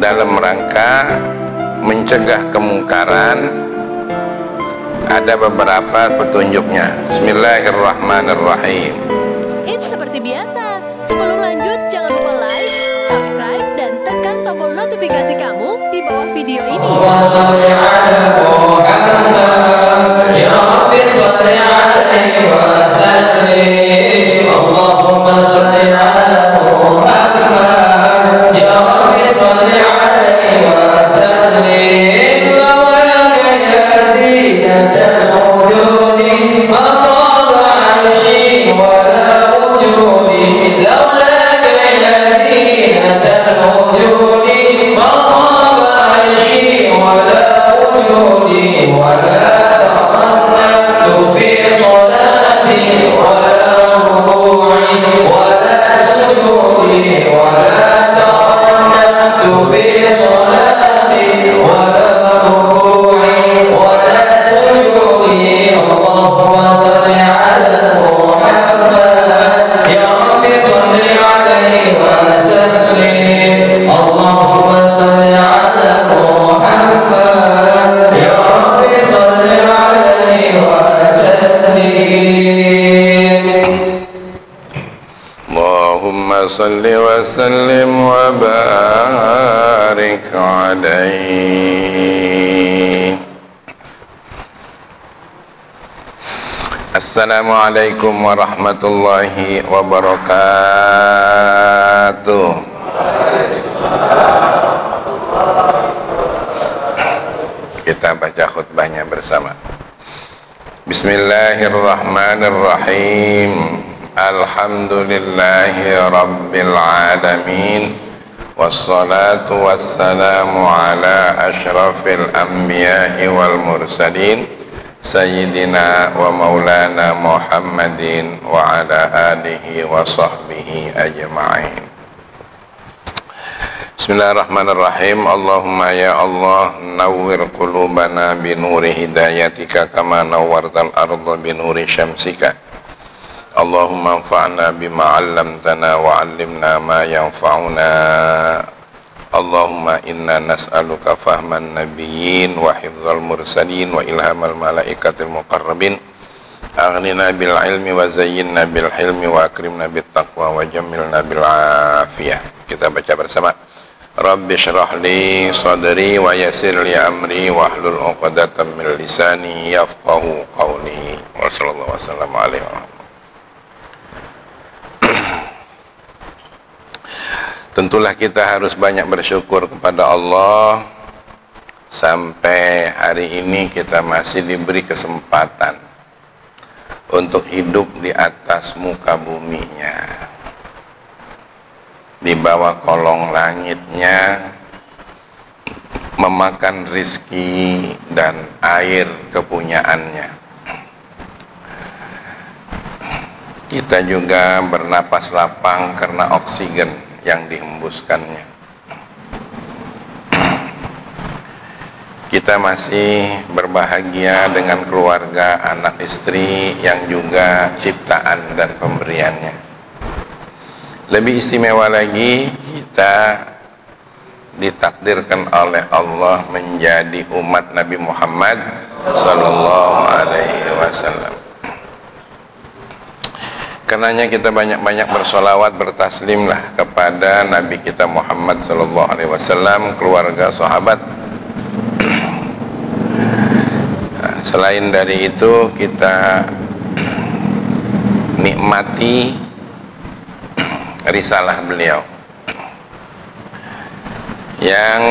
dalam rangka mencegah kemungkaran, ada beberapa petunjuknya. Bismillahirrahmanirrahim. Seperti biasa, sebelum lanjut jangan lupa like, subscribe, dan tekan tombol notifikasi kamu di bawah video ini. Salli wa sallim wa barik alaihi. Assalamualaikum warahmatullahi wabarakatuh. Kita baca khutbahnya bersama. Bismillahirrahmanirrahim. Alhamdulillahi rabbil alamin, wassalatu wassalamu ala ashrafil anbiya'i wal mursalin, sayyidina wa maulana Muhammadin wa ala alihi wa sahbihi ajma'in. Bismillahirrahmanirrahim. Allahumma ya Allah, nawwir qulubana binuri hidayatika kama nawwartal arda binuri syamsika. Allahumma anfa'na bima 'allamtana wa 'allimna ma yanfa'una. Allahumma inna nas'aluka fahman nabiyyin wa hifdzal mursalin wa ilhamal malaikatil muqarrabin. Aghnina bil ilmi wa zayyinna bil hilmi wa akrimna bit taqwa wa jammilna bil afiyah. Kita baca bersama. Rabbi shrah li sadri wa yassir li amri wa hlul 'uqdatam min lisani yafqahu qawli. Wa sallallahu wasallam alaihi wa sallam. Tentulah kita harus banyak bersyukur kepada Allah sampai hari ini kita masih diberi kesempatan untuk hidup di atas muka buminya, di bawah kolong langitnya, memakan rizki dan air kepunyaannya. Kita juga bernapas lapang karena oksigen yang dihembuskannya. Kita masih berbahagia dengan keluarga, anak istri yang juga ciptaan dan pemberiannya. Lebih istimewa lagi, kita ditakdirkan oleh Allah menjadi umat Nabi Muhammad sallallahu alaihi wasallam. Karenanya kita banyak-banyak bersolawat, bertaslimlah kepada Nabi kita Muhammad sallallahu alaihi wasallam, keluarga, sahabat. Selain dari itu, kita nikmati risalah beliau yang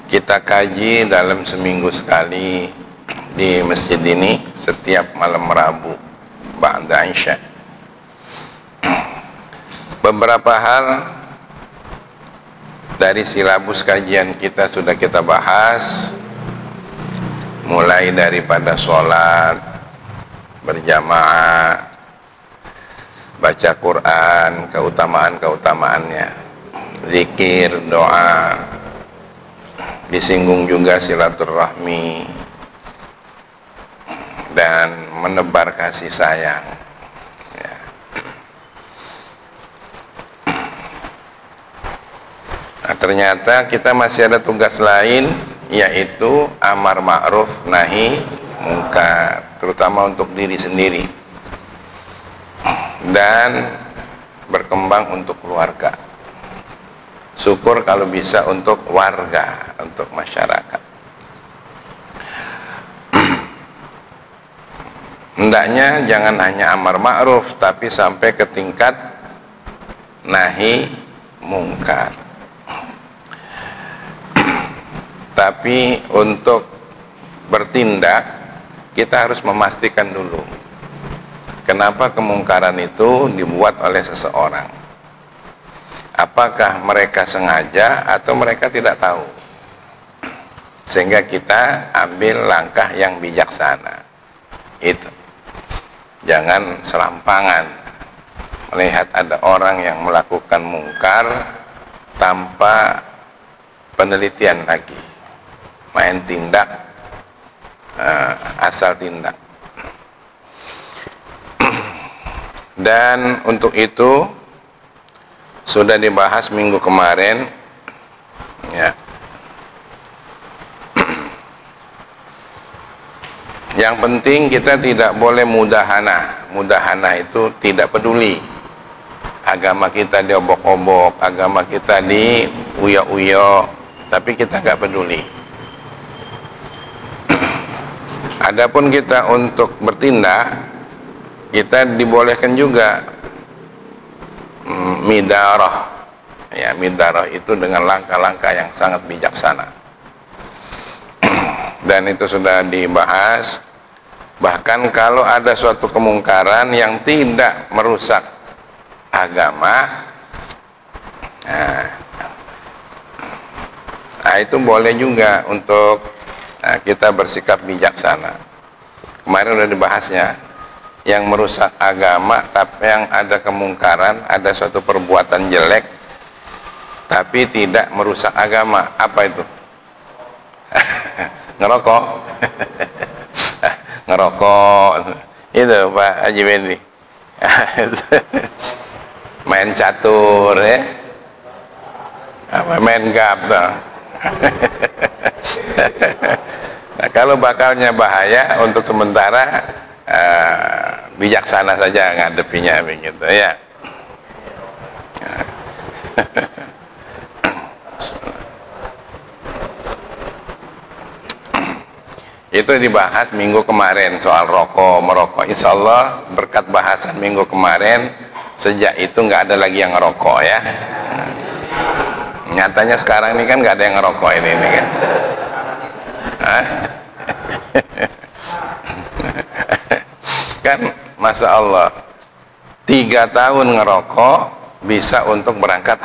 kita kaji dalam seminggu sekali di masjid ini setiap malam Rabu ba'da Isya. Beberapa hal dari silabus kajian kita sudah kita bahas, mulai daripada sholat berjamaah, baca Quran, keutamaan-keutamaannya, zikir, doa, disinggung juga silaturahmi dan menebar kasih sayang ya. Nah, ternyata kita masih ada tugas lain, yaitu amar ma'ruf nahi mungkar, terutama untuk diri sendiri dan berkembang untuk keluarga. Syukur kalau bisa untuk warga, untuk masyarakat. Hendaknya jangan hanya amar ma'ruf, tapi sampai ke tingkat nahi mungkar. Tapi untuk bertindak, kita harus memastikan dulu kenapa kemungkaran itu dibuat oleh seseorang. Apakah mereka sengaja atau mereka tidak tahu? Sehingga kita ambil langkah yang bijaksana. Itu. Jangan serampangan melihat ada orang yang melakukan mungkar tanpa penelitian lagi, main tindak, asal tindak. Dan untuk itu sudah dibahas minggu kemarin, ya. Yang penting kita tidak boleh mudahana. Mudahana itu tidak peduli. Agama kita diobok-obok, agama kita diuyo-uyo, tapi kita nggak peduli. Adapun kita untuk bertindak, kita dibolehkan juga midarah. Ya, midarah itu dengan langkah-langkah yang sangat bijaksana. Dan itu sudah dibahas. Bahkan kalau ada suatu kemungkaran yang tidak merusak agama, nah itu boleh juga untuk kita bersikap bijaksana. Kemarin sudah dibahasnya, yang merusak agama tapi yang ada kemungkaran, ada suatu perbuatan jelek tapi tidak merusak agama. Apa itu? Ngerokok. Ngerokok itu Pak Haji Bendi. Main catur, ya, apa main gap tuh. Nah, kalau bakalnya bahaya, untuk sementara bijaksana saja ngadepinya begitu, ya. Itu dibahas minggu kemarin soal rokok, merokok. Insya Allah berkat bahasan minggu kemarin, sejak itu nggak ada lagi yang ngerokok, ya. Nyatanya sekarang ini kan nggak ada yang ngerokok ini kan. Kan Masya Allah, 3 tahun ngerokok bisa untuk berangkat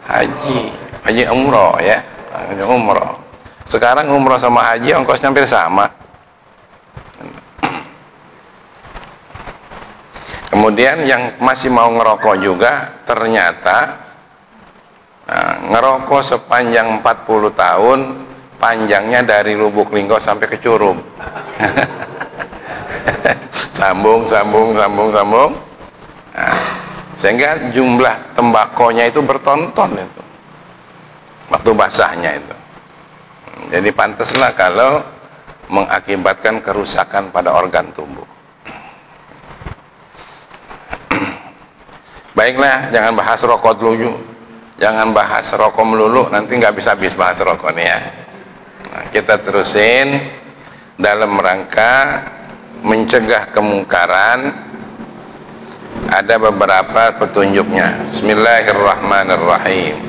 haji umroh, ya. Haji umroh. Sekarang umroh sama haji ongkosnya hampir sama. Kemudian yang masih mau ngerokok juga, ternyata ngerokok sepanjang 40 tahun, panjangnya dari Lubuk Linggau sampai ke Curup. Sambung. Sehingga jumlah tembakonya itu bertonton itu, waktu basahnya itu. Jadi pantaslah kalau mengakibatkan kerusakan pada organ tubuh. Baiklah, jangan bahas rokok dulu. Jangan bahas rokok melulu, nanti nggak bisa habis bahas rokok nih, ya. Nah, kita terusin dalam rangka mencegah kemungkaran. Ada beberapa petunjuknya. Bismillahirrahmanirrahim.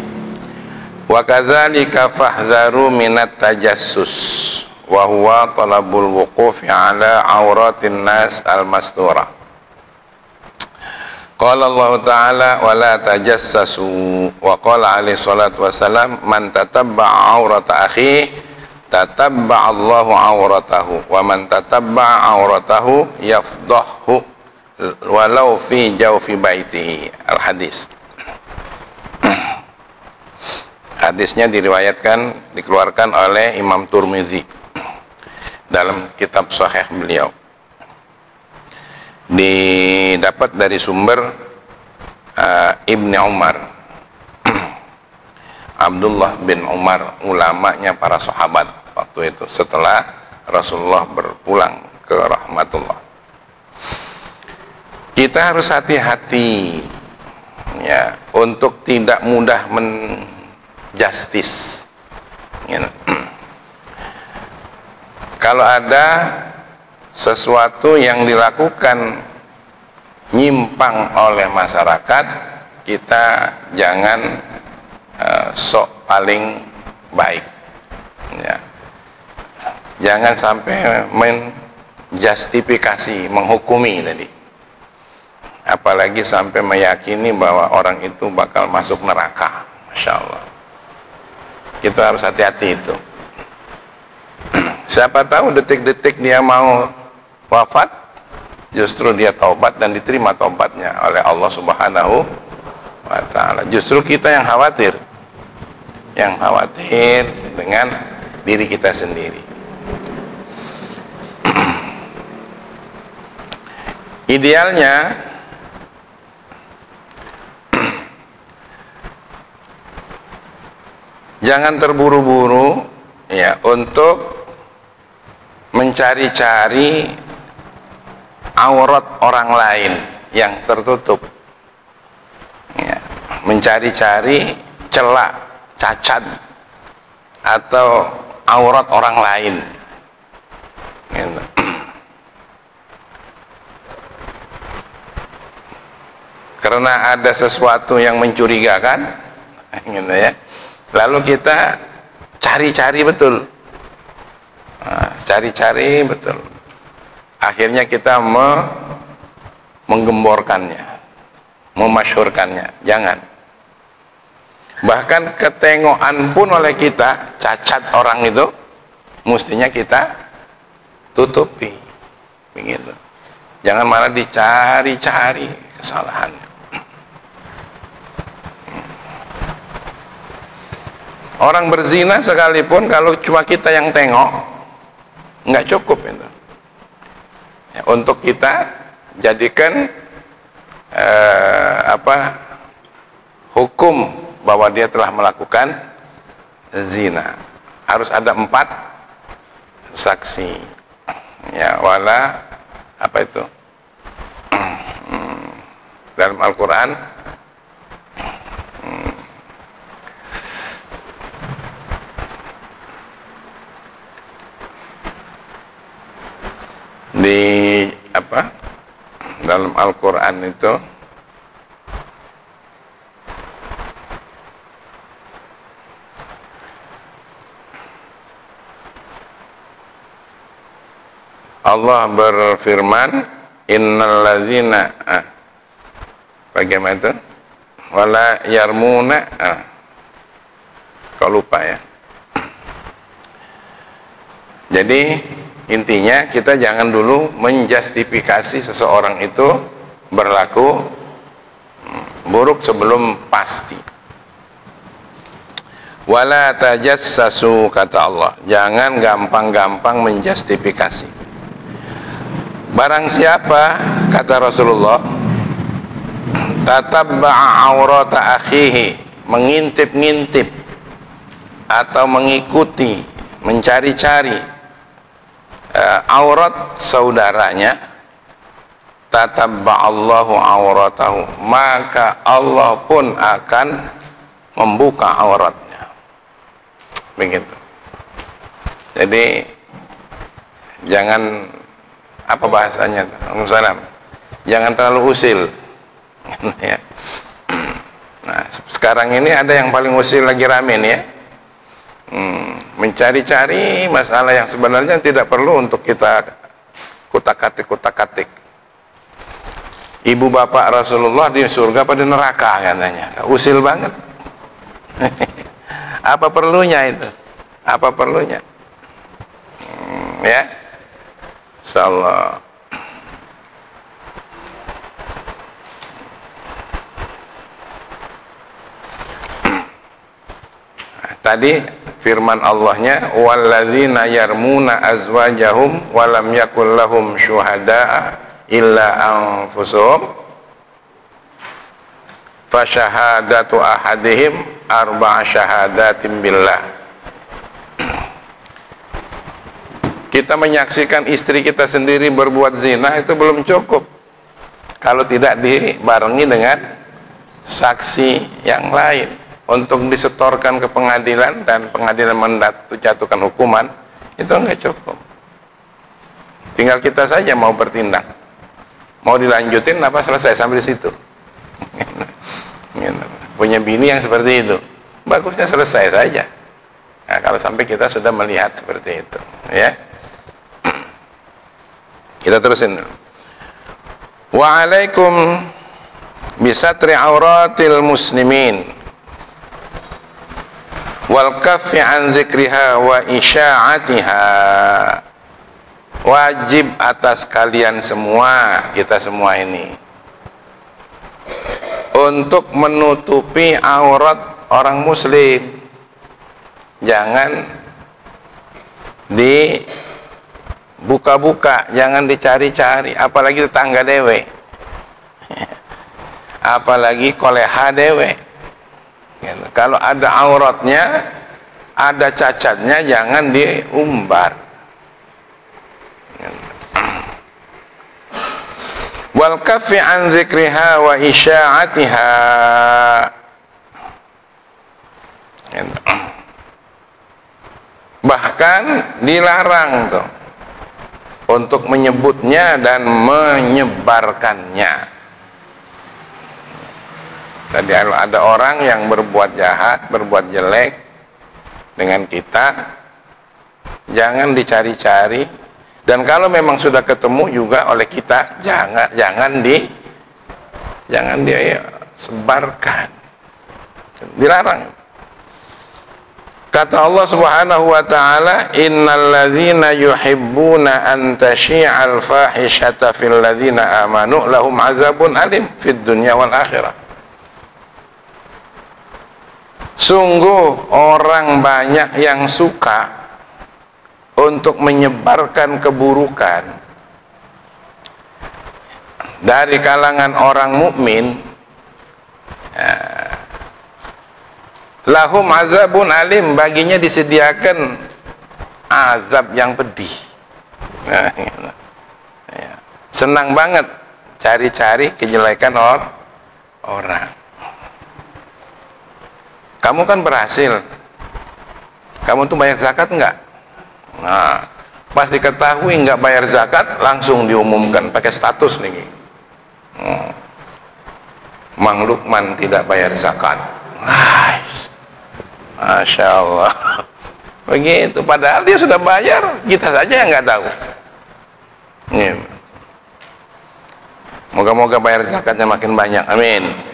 Wa kadzalika fahdharu minat tajassus wa huwa talabul wuqufi ala auratin nas al-masturah. Qala Allah Ta'ala wa la tajassasu, wa qala alaihi salatu wassalam man tatabba'a aurata akhihi tatabba'a Allahu auratahu wa man tatabba'a auratahu yafdahu walau fi jawfi baitihi. Al-hadis. Hadisnya dikeluarkan oleh Imam Tirmidzi dalam kitab Sahih beliau. Didapat dari sumber Ibni Umar. Abdullah bin Umar, ulamanya para sahabat waktu itu setelah Rasulullah berpulang ke rahmatullah. Kita harus hati-hati ya untuk tidak mudah menjustis. Kalau ada sesuatu yang dilakukan nyimpang oleh masyarakat, kita jangan sok paling baik ya. Jangan sampai menjustifikasi, menghukumi tadi, apalagi sampai meyakini bahwa orang itu bakal masuk neraka. Masya Allah, kita harus hati-hati itu. Siapa tahu detik-detik dia mau wafat, justru dia taubat dan diterima taubatnya oleh Allah Subhanahu wa ta'ala. Justru kita yang khawatir dengan diri kita sendiri. Idealnya jangan terburu-buru ya untuk mencari-cari aurat orang lain yang tertutup ya, mencari-cari celah, cacat atau aurat orang lain gitu. Karena ada sesuatu yang mencurigakan gitu ya, lalu kita cari-cari betul, cari-cari betul, akhirnya kita menggemborkannya, memasyhurkannya. Jangan. Bahkan ketengokan pun oleh kita, cacat orang itu mestinya kita tutupi begitu. Jangan malah dicari-cari kesalahannya. Orang berzina sekalipun kalau cuma kita yang tengok nggak cukup itu ya, untuk kita jadikan hukum bahwa dia telah melakukan zina. Harus ada 4 saksi ya, wala apa itu dalam Al-Quran di apa dalam Al-Quran itu Allah berfirman, innal ladzina bagaimana itu? Wala yarmuna kalau lupa ya. Jadi intinya kita jangan dulu menjustifikasi seseorang itu berlaku buruk sebelum pasti. Wala tajassasu, kata Allah, jangan gampang-gampang menjustifikasi. Barang siapa, kata Rasulullah, tatabba'a aurata akhihi, mengintip-ngintip atau mengikuti, mencari-cari aurat saudaranya, tatabba'allahu auratahu, maka Allah pun akan membuka auratnya. Begitu. Jadi jangan, apa bahasanya, jangan terlalu usil ya. Nah, sekarang ini ada yang paling usil lagi rame nih ya, mencari-cari masalah yang sebenarnya tidak perlu untuk kita kutak-katik. Ibu bapak Rasulullah di surga pada neraka katanya, usil banget. Apa perlunya itu? Apa perlunya? Ya, insyaallah. Tadi firman Allahnya, walladzina yarmuna azwajahum walam yakul lahum syuhada'a illa anfusuhum fa syahadatu ahadihim arba'a syahadatin billah. Kita menyaksikan istri kita sendiri berbuat zina itu belum cukup kalau tidak dibarengi dengan saksi yang lain untuk disetorkan ke pengadilan dan pengadilan menjatuhkan hukuman. Itu enggak cukup. Tinggal kita saja mau bertindak, mau dilanjutin apa selesai sampai di situ. Punya bini yang seperti itu, bagusnya selesai saja. Nah, kalau sampai kita sudah melihat seperti itu, ya. Kita terusin. Wa alaikum bisatri auratil muslimin wal kaffi an dzikriha wa isya'atiha. Wajib atas kalian semua, kita semua ini, untuk menutupi aurat orang muslim. Jangan dibuka-buka, jangan dicari-cari, apalagi tetangga dewe, apalagi koleha dewe. Kalau ada auratnya, ada cacatnya, jangan diumbar. Wal kaffi an dzikriha wa isya'atiha. Bahkan dilarang tuh untuk menyebutnya dan menyebarkannya. Tadi ada orang yang berbuat jahat, berbuat jelek dengan kita, jangan dicari-cari. Dan kalau memang sudah ketemu juga oleh kita, jangan disebarkan, dilarang. Kata Allah Subhanahu wa taala, innal ladzina yuhibbuna an tashi'al fahishata fil ladzina amanu lahum adzabun alim fid dunya wal akhirah. Sungguh orang banyak yang suka untuk menyebarkan keburukan dari kalangan orang mukmin. Lahum azabun alim, baginya disediakan azab yang pedih. Senang banget cari-cari kejelekan orang. Kamu kan berhasil, kamu tuh bayar zakat enggak? Nah, pas diketahui nggak bayar zakat, langsung diumumkan pakai status nih. Mang Lukman tidak bayar zakat. Masya Allah. Begitu, padahal dia sudah bayar, kita saja yang nggak tahu. Moga-moga bayar zakatnya makin banyak, amin.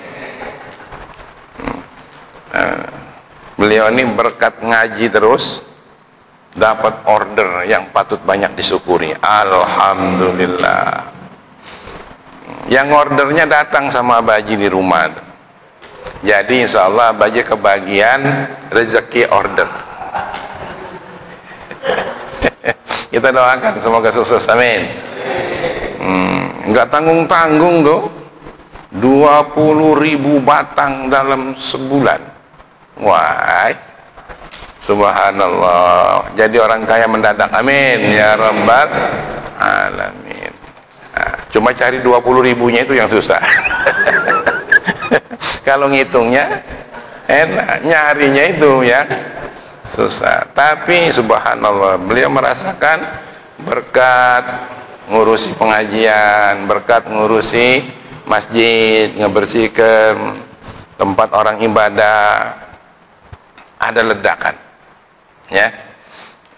Beliau ini berkat ngaji terus dapat order yang patut banyak disyukuri. Alhamdulillah. Yang ordernya datang sama Abaji di rumah. Jadi insya Allah Abaji kebagian rezeki order. Kita doakan semoga sukses, amin. Nggak tanggung-tanggung tuh, 20.000 batang dalam sebulan. Wah, subhanallah, jadi orang kaya mendadak, amin ya rabbal alamin. Nah, cuma cari 20.000-nya itu yang susah. Kalau ngitungnya enak, nyarinya itu ya susah. Tapi subhanallah, beliau merasakan berkat ngurusi pengajian, berkat ngurusi masjid, ngebersihkan tempat orang ibadah, ada ledakan. Ya,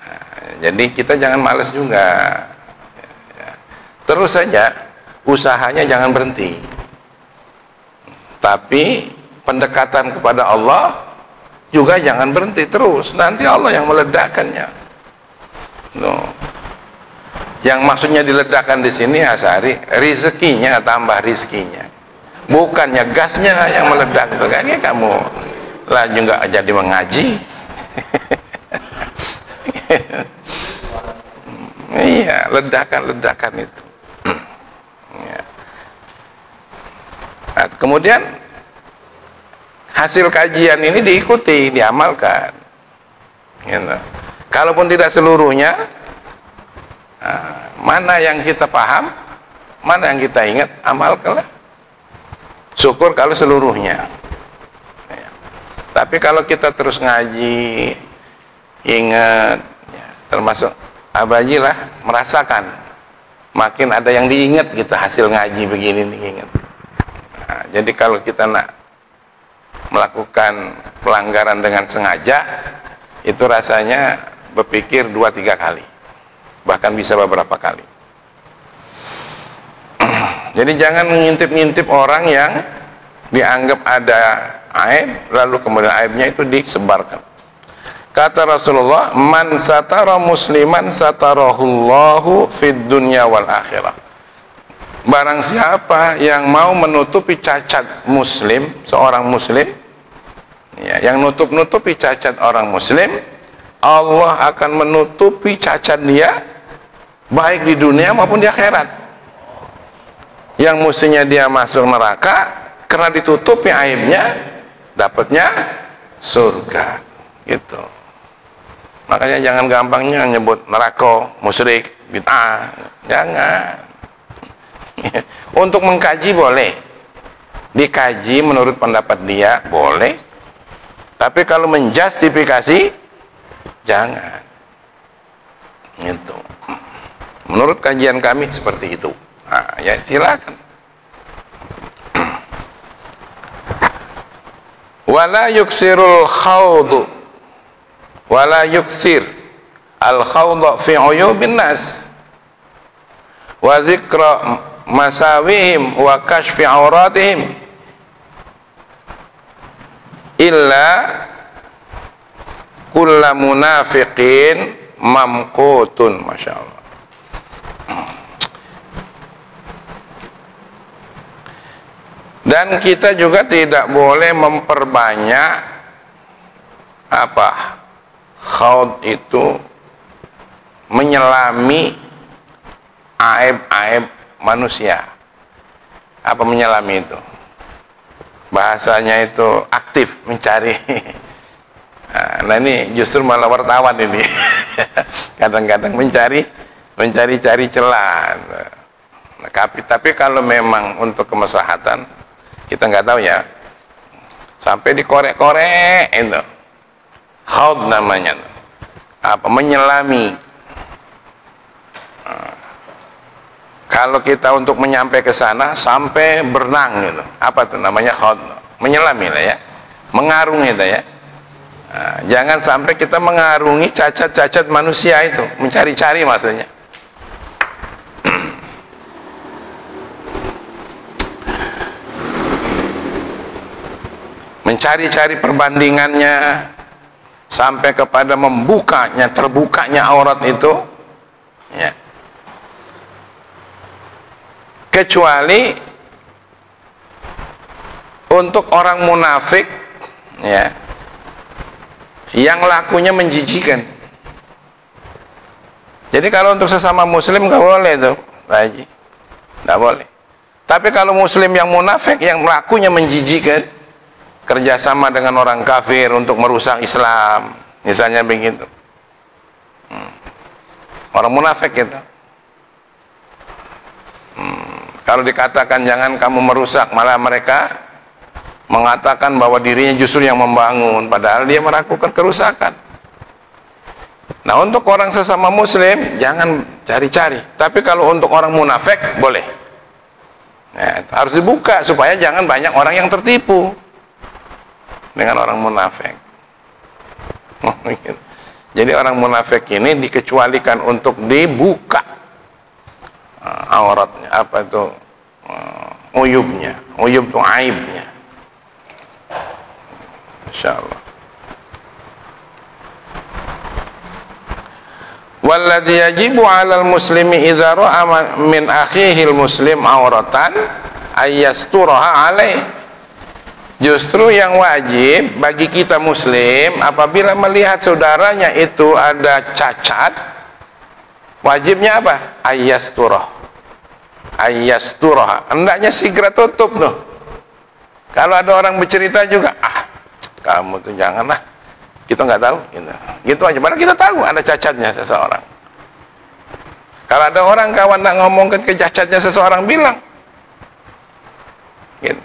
nah, jadi kita jangan malas juga. Terus saja usahanya jangan berhenti. Tapi pendekatan kepada Allah juga jangan berhenti terus. Nanti Allah yang meledakkannya. Yang maksudnya diledakkan di sini Asari, rezekinya tambah rizkinya. Bukannya gasnya yang meledak. Itu kayaknya kamu laju nggak jadi mengaji. Iya, ledakan itu. Ya. Nah, kemudian hasil kajian ini diikuti, diamalkan. Gitu. Kalaupun tidak seluruhnya, mana yang kita paham, mana yang kita ingat, amalkanlah. Syukur kalau seluruhnya. Ya. Tapi kalau kita terus ngaji, ingat, ya, termasuk abajilah merasakan, makin ada yang diingat kita hasil ngaji begini diingat. Nah, jadi kalau kita nak melakukan pelanggaran dengan sengaja, itu rasanya berpikir 2-3 kali, bahkan bisa beberapa kali. Jadi jangan mengintip-ngintip orang yang dianggap ada aib, lalu kemudian aibnya itu disebarkan. Kata Rasulullah, man satara musliman satarahullahu fid dunya wal akhirah. Barang siapa yang mau menutupi cacat muslim, seorang muslim, ya, yang nutup-nutupi cacat orang muslim, Allah akan menutupi cacat dia baik di dunia maupun di akhirat. Yang mestinya dia masuk neraka, karena ditutupi aibnya, dapatnya surga. Gitu. Makanya jangan gampangnya nyebut neraka, musyrik, bid'ah. Jangan. Untuk mengkaji boleh, dikaji menurut pendapat dia boleh. Tapi kalau menjustifikasi, jangan. Gitu. Menurut kajian kami seperti itu. Nah, ya silakan. Wala yuksirul khawdu, wala yuksir al khawdu fi uyubin nas, wa dzikra masawihim wa kashfi auratihim, illa kulla munafiqin mamqutun. Masya Allah. Dan kita juga tidak boleh memperbanyak khaud itu menyelami aib-aib manusia. Apa menyelami itu? Bahasanya itu aktif mencari. Nah ini justru malah wartawan ini. Kadang-kadang mencari celah. Nah, tapi kalau memang untuk kemaslahatan, kita nggak tahu ya, sampai dikorek-korek itu khaud namanya, menyelami. Kalau kita untuk menyampai ke sana sampai berenang gitu, apa tuh namanya khaud, menyelami lah ya, mengarungi itu ya. Jangan sampai kita mengarungi cacat-cacat manusia itu, mencari-cari maksudnya. Mencari-cari perbandingannya sampai kepada terbukanya aurat itu, ya. Kecuali untuk orang munafik, ya, yang lakunya menjijikan. Jadi kalau untuk sesama muslim nggak boleh tuh, Haji, nggak boleh. Tapi kalau muslim yang munafik yang lakunya menjijikan, kerjasama dengan orang kafir untuk merusak Islam, misalnya begitu. Orang munafik itu. Kalau dikatakan jangan kamu merusak, malah mereka mengatakan bahwa dirinya justru yang membangun, padahal dia melakukan kerusakan. Nah, untuk orang sesama muslim jangan cari-cari. Tapi kalau untuk orang munafik boleh. Ya, harus dibuka supaya jangan banyak orang yang tertipu dengan orang munafik. Jadi orang munafik ini dikecualikan untuk dibuka auratnya, uyubnya. Uyub itu aibnya. Insyaallah. Walladzi yajibu 'alal muslimi idza ra'a min akhihi al-muslim auratan ayyasturaha alaih. Justru yang wajib bagi kita muslim apabila melihat saudaranya itu ada cacat, wajibnya apa? Ayyasturah. Hendaknya segera tutup tuh. Kalau ada orang bercerita juga, kamu tuh janganlah, kita nggak tahu, gitu aja. Padahal kita tahu ada cacatnya seseorang. Kalau ada orang kawan nak ngomong ke cacatnya seseorang, bilang, gitu.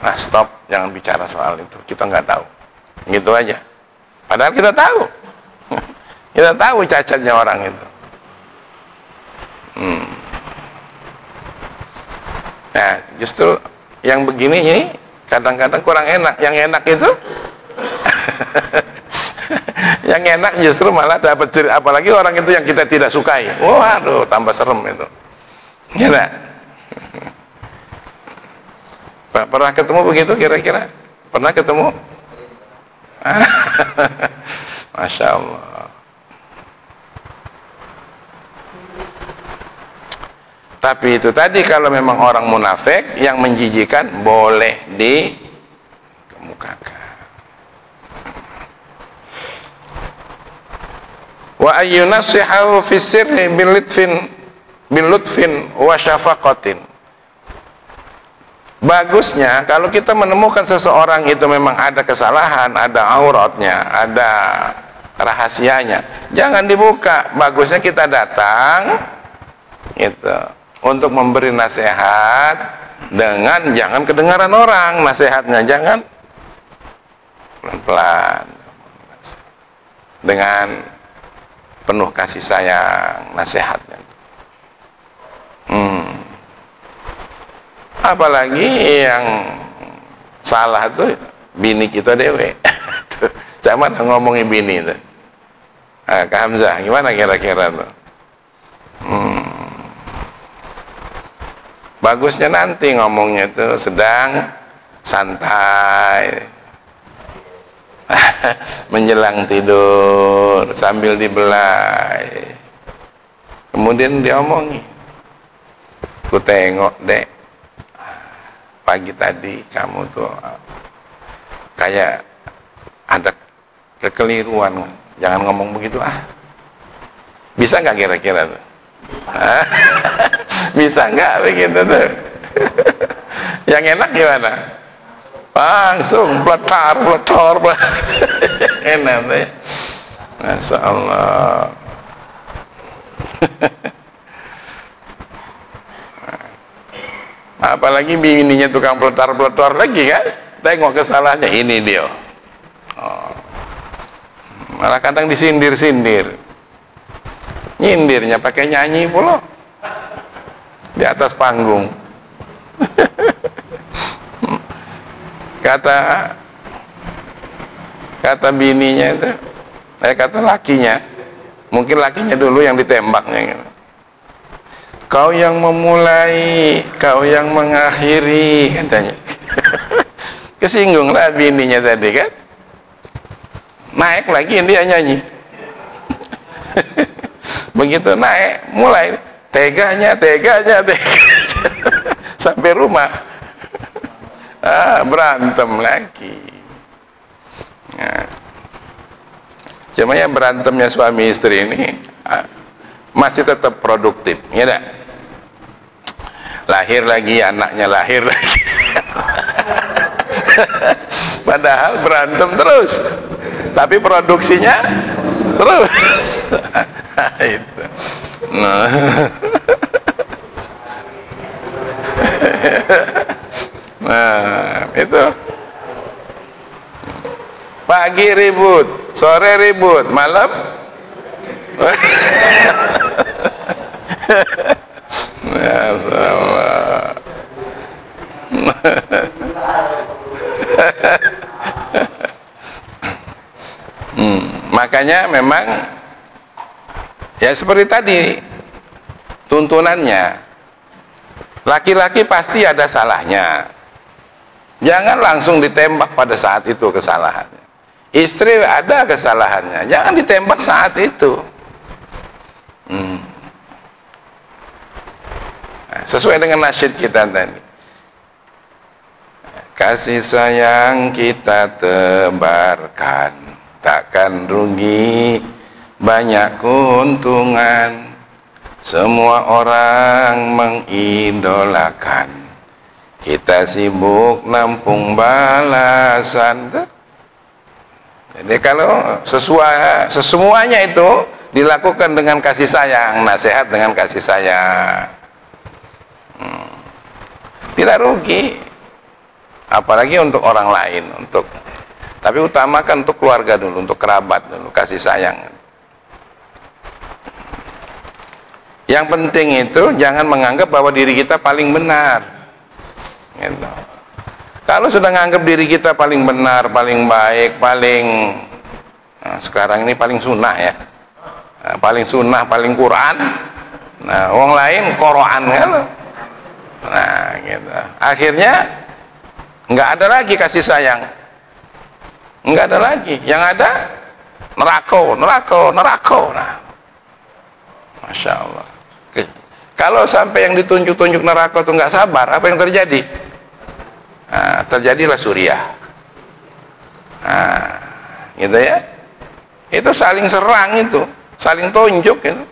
Nah, stop, jangan bicara soal itu, kita nggak tahu, gitu aja. Padahal kita tahu, kita tahu cacatnya orang itu. Nah, justru yang begini ini kadang-kadang kurang enak. Yang enak itu yang enak justru malah dapat cerita, apalagi orang itu yang kita tidak sukai. Waduh, tambah serem itu. Gila. Pernah ketemu begitu kira-kira? Pernah ketemu? Masya Allah. Tapi itu tadi, kalau memang orang munafik yang menjijikan boleh dikemukakan. Wa ayyunasihahu fi sirri bilutfin wa syafaqatin. Bagusnya kalau kita menemukan seseorang itu memang ada kesalahan, ada auratnya, ada rahasianya, jangan dibuka. Bagusnya kita datang gitu untuk memberi nasihat, dengan jangan kedengaran orang nasihatnya, jangan, pelan-pelan, dengan penuh kasih sayang nasihatnya. Apalagi yang salah tuh bini kita dewe. Zaman ngomongin bini itu. Kak Hamzah, gimana kira-kira tuh? Bagusnya nanti ngomongnya itu sedang santai, menjelang tidur sambil dibelai, kemudian diomongi, ku tengok dek, pagi tadi kamu tuh kayak ada kekeliruan, jangan ngomong begitu ah. Bisa nggak kira-kira tuh? Bisa nggak begitu tuh? Yang enak gimana? Langsung peletar enak tuh. Masya Allah. Apalagi bininya tukang peletar lagi kan? Tengok kesalahannya, ini dia. Malah kadang disindir-sindir. Nyindirnya pakai nyanyi pula di atas panggung. kata bininya itu, kata lakinya, mungkin lakinya dulu yang ditembaknya gitu. Kau yang memulai, kau yang mengakhiri, katanya. Kesinggunglah bininya tadi kan, naik lagi dia nyanyi. Begitu naik, mulai teganya sampai rumah, berantem lagi. Nah, cuma ya berantemnya suami istri ini masih tetap produktif, ya dah. Lahir lagi anaknya, lahir lagi. Padahal berantem terus, tapi produksinya terus. Itu. Nah. Nah, itu pagi ribut, sore ribut, malam Masyaallah. Makanya memang ya seperti tadi tuntunannya, laki-laki pasti ada salahnya, jangan langsung ditembak pada saat itu kesalahannya. Istri ada kesalahannya, jangan ditembak saat itu. Sesuai dengan nasyid kita tadi, kasih sayang kita tebarkan, takkan rugi, banyak keuntungan. Semua orang mengidolakan Kita sibuk nampung balasan. Jadi kalau semuanya itu dilakukan dengan kasih sayang, nasihat dengan kasih sayang, tidak rugi. Apalagi untuk orang lain, tapi utamakan untuk keluarga dulu, untuk kerabat dulu, kasih sayang. Yang penting itu jangan menganggap bahwa diri kita paling benar, gitu. Kalau sudah menganggap diri kita paling benar, paling baik, sekarang ini paling sunnah ya, paling sunnah, paling Quran, orang lain Quran kan, gitu. Akhirnya nggak ada lagi kasih sayang, nggak ada lagi. Yang ada neraka. Masya Allah. Kalau sampai yang ditunjuk-tunjuk neraka itu nggak sabar, apa yang terjadi? Terjadilah Suriah. Gitu ya. Itu saling serang, itu saling tunjuk itu.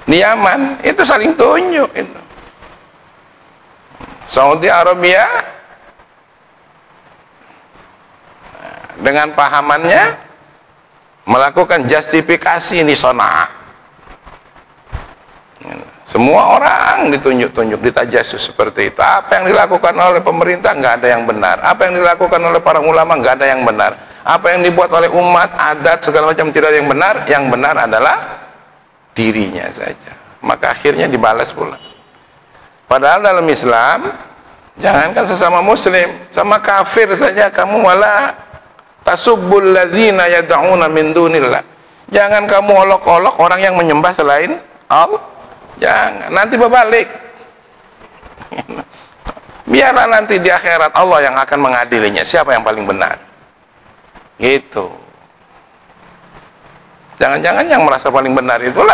Di Yaman itu saling tunjuk itu. Saudi Arabia dengan pahamannya melakukan justifikasi di Sonaa. Semua orang ditunjuk-tunjuk, ditajasus seperti itu. Apa yang dilakukan oleh pemerintah nggak ada yang benar. Apa yang dilakukan oleh para ulama nggak ada yang benar. Apa yang dibuat oleh umat, adat segala macam tidak ada yang benar. Yang benar adalah dirinya saja. Maka akhirnya dibalas pula. Padahal dalam Islam, jangankan sesama muslim, sama kafir saja kamu wala tasubbul ladzina yad'una min dunillah. Jangan kamu olok-olok orang yang menyembah selain Allah. Jangan, nanti berbalik. Biarlah nanti di akhirat Allah yang akan mengadilinya, siapa yang paling benar. Gitu. Jangan-jangan yang merasa paling benar itulah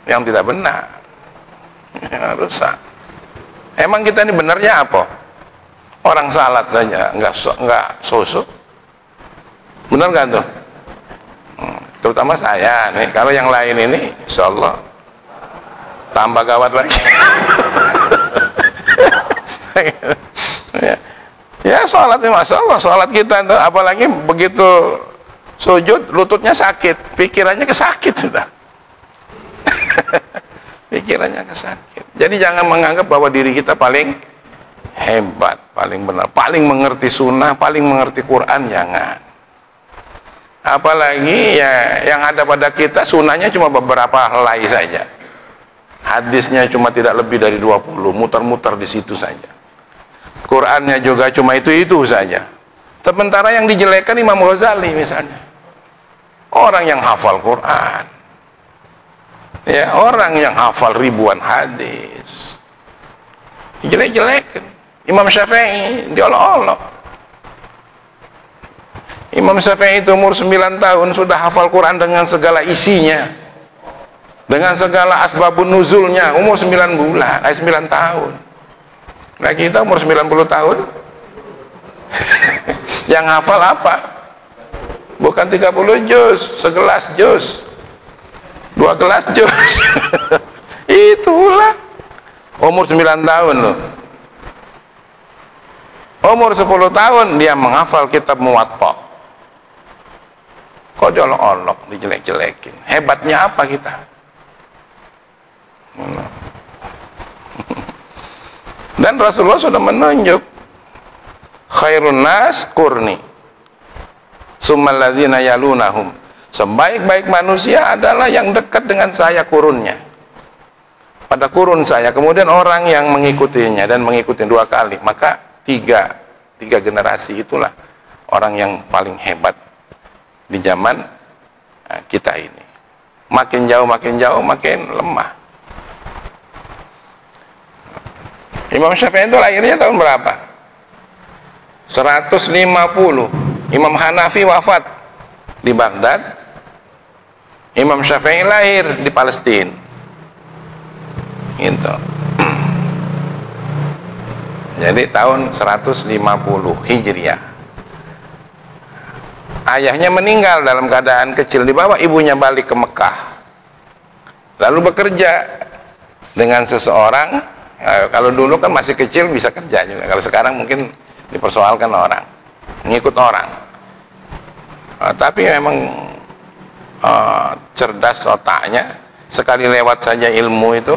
yang tidak benar. Rusak. Emang kita ini benarnya apa? Orang salat saja enggak sosok. Benar nggak tuh? Terutama saya nih. Kalau yang lain ini, insya Allah tambah gawat lagi. Ya sholat ini, masya Allah, sholat kita tuh, apalagi begitu sujud lututnya sakit, pikirannya kesakit sudah. Pikirannya kesakit. Jadi jangan menganggap bahwa diri kita paling hebat, paling benar, paling mengerti sunnah, paling mengerti Quran, jangan. Apalagi ya yang ada pada kita sunnahnya cuma beberapa helai saja. Hadisnya cuma tidak lebih dari 20, muter-muter di situ saja. Qurannya juga cuma itu saja. Sementara yang dijelekan Imam Ghazali misalnya. Orang yang hafal Quran. Ya, orang yang hafal ribuan hadis. Dijelek-jelekan. Imam Syafi'i diolok-olok. Imam Syafi'i itu umur 9 tahun sudah hafal Quran dengan segala isinya. Dengan segala asbabun nuzulnya, umur 9 tahun. Nah kita umur 90 tahun. Yang hafal apa? Bukan 30 juz, segelas juz, 2 gelas juz. Itulah umur 9 tahun loh. Umur 10 tahun dia menghafal kitab Muwatta. Kok diolok-olok, dijelek-jelekin. Hebatnya apa kita? Dan Rasulullah sudah menunjuk khairun nas qurni summal ladzina yalunahum. Sebaik-baik manusia adalah yang dekat dengan saya kurunnya. Pada kurun saya, kemudian orang yang mengikutinya dan mengikuti 2 kali, maka tiga generasi itulah orang yang paling hebat di zaman kita ini. Makin jauh makin lemah. Imam Syafi'i itu lahirnya tahun berapa? 150. Imam Hanafi wafat di Baghdad. Imam Syafi'i lahir di Palestina. Gitu. Jadi tahun 150 Hijriah. Ayahnya meninggal dalam keadaan kecil, dibawa ibunya balik ke Mekah. Lalu bekerja dengan seseorang. Kalau dulu kan masih kecil bisa kerja juga, kalau sekarang mungkin dipersoalkan orang, ngikut orang. Tapi memang cerdas otaknya, sekali lewat saja ilmu itu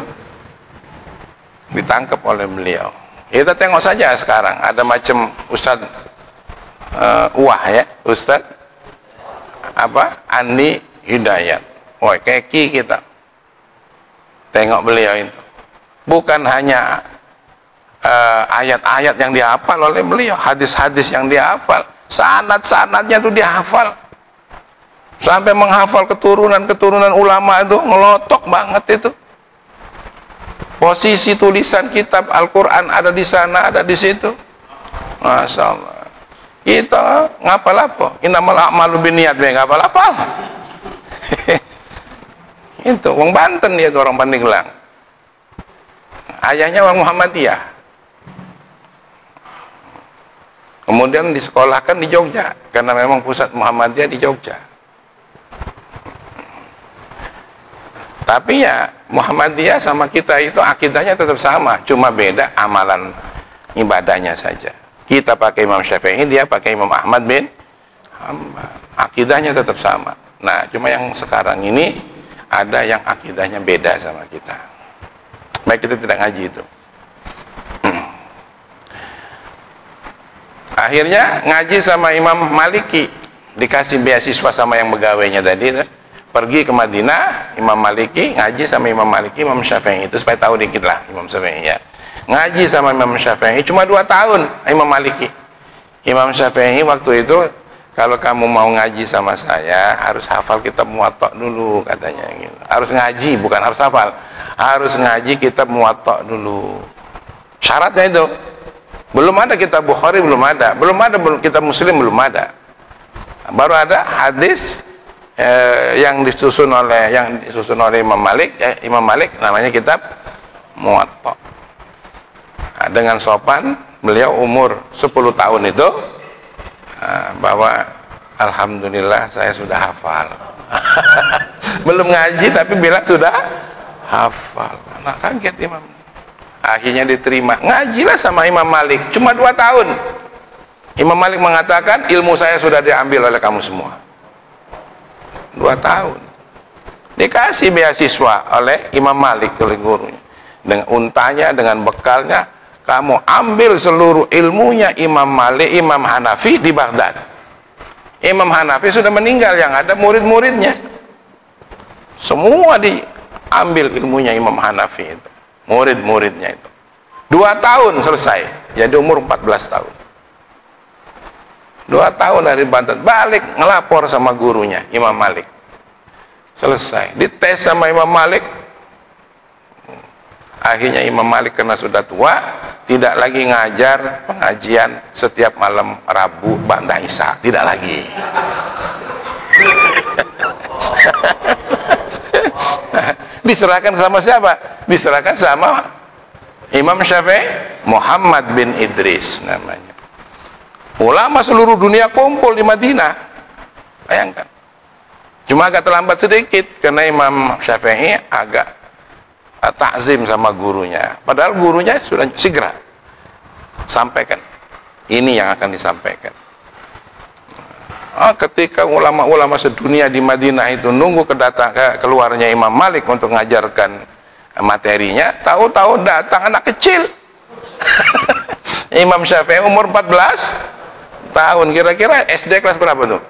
ditangkap oleh beliau. Kita tengok saja sekarang ada macam Ustadz Wah ya, Ustadz Andi Hidayat. Woi, keki kita tengok beliau itu, bukan hanya ayat-ayat yang dihafal oleh beliau, hadis-hadis yang dihafal, sanad-sanadnya itu dihafal, sampai menghafal keturunan-keturunan ulama itu, ngelotok banget itu. Posisi tulisan kitab Al-Quran ada di sana, ada di situ. Masya Allah. Kita ngapal apa? Innamal a'malu binniyat, ngapal apa? Itu orang Banten, dia itu orang Pandeglang. Ayahnya orang Muhammadiyah. Kemudian disekolahkan di Jogja, karena memang pusat Muhammadiyah di Jogja. Tapi ya Muhammadiyah sama kita itu akidahnya tetap sama, cuma beda amalan ibadahnya saja. Kita pakai Imam Syafi'i, dia pakai Imam Ahmad bin Hanbal. Akidahnya tetap sama. Nah, cuma yang sekarang ini ada yang akidahnya beda sama kita. Baik, kita tidak ngaji itu. Akhirnya ngaji sama Imam Maliki, dikasih beasiswa sama yang pegawainya tadi. Pergi ke Madinah, Imam Maliki ngaji sama Imam Maliki, Imam Syafi'i itu supaya tahu dikit lah Imam Syafi'i ya. Ngaji sama Imam Syafi'i cuma 2 tahun Imam Maliki. Imam Syafi'i waktu itu, kalau kamu mau ngaji sama saya harus hafal kitab Muwatta dulu katanya gitu. Harus ngaji, bukan harus hafal. Harus ngaji kitab Muwatta dulu. Syaratnya itu. Belum ada kitab Bukhari, belum ada kitab Muslim, belum ada. Baru ada hadis yang disusun oleh Imam Malik, Imam Malik namanya kitab Muwatta. Nah, dengan sopan beliau umur 10 tahun itu bahwa alhamdulillah saya sudah hafal. Belum ngaji tapi bilang sudah hafal. Nah, kaget Imam. Akhirnya diterima. Ngajilah sama Imam Malik cuma 2 tahun. Imam Malik mengatakan ilmu saya sudah diambil oleh kamu semua. 2 tahun dikasih beasiswa oleh Imam Malik, oleh gurunya, dengan untanya, dengan bekalnya, kamu ambil seluruh ilmunya Imam Malik, Imam Hanafi di Baghdad. Imam Hanafi sudah meninggal, yang ada murid-muridnya semua diambil ilmunya Imam Hanafi itu, murid-muridnya itu. 2 tahun selesai, jadi umur 14 tahun. 2 tahun dari Banten, balik ngelapor sama gurunya Imam Malik. Selesai, dites sama Imam Malik. Akhirnya Imam Malik karena sudah tua, tidak lagi ngajar pengajian setiap malam Rabu ba'da Isya, tidak lagi. Diserahkan sama siapa? Diserahkan sama Imam Syafi'i, Muhammad bin Idris namanya. Ulama seluruh dunia kumpul di Madinah. Bayangkan. Cuma agak terlambat sedikit karena Imam Syafi'i agak takzim sama gurunya. Padahal gurunya sudah segera sampaikan. Ini yang akan disampaikan. Ketika ulama-ulama sedunia di Madinah itu nunggu keluarnya Imam Malik untuk mengajarkan materinya, tahu-tahu datang anak kecil. Imam Syafi'i umur 14 tahun, kira-kira SD kelas berapa tuh?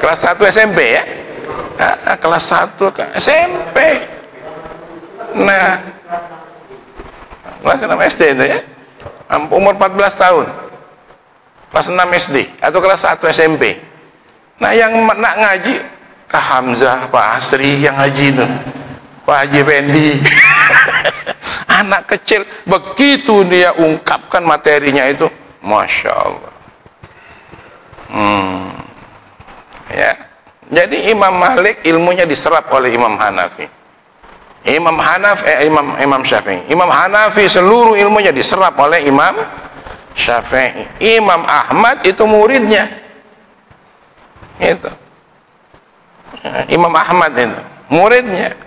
Kelas 1 SMP ya? Kelas 1 SMP. Nah, kelas 6 SD itu ya? Umur 14 tahun. Kelas 6 SD atau kelas 1 SMP. Nah, yang nak ngaji Kak Hamzah, Pak Asri yang ngaji itu, Pak Haji Fendi. Anak kecil, begitu dia ungkapkan materinya itu, Masya Allah. Ya. Jadi Imam Malik ilmunya diserap oleh Imam Hanafi. Imam Syafi'i. Imam Hanafi seluruh ilmunya diserap oleh Imam Syafi'i. Imam Ahmad itu muridnya. Itu. Imam Ahmad itu muridnya.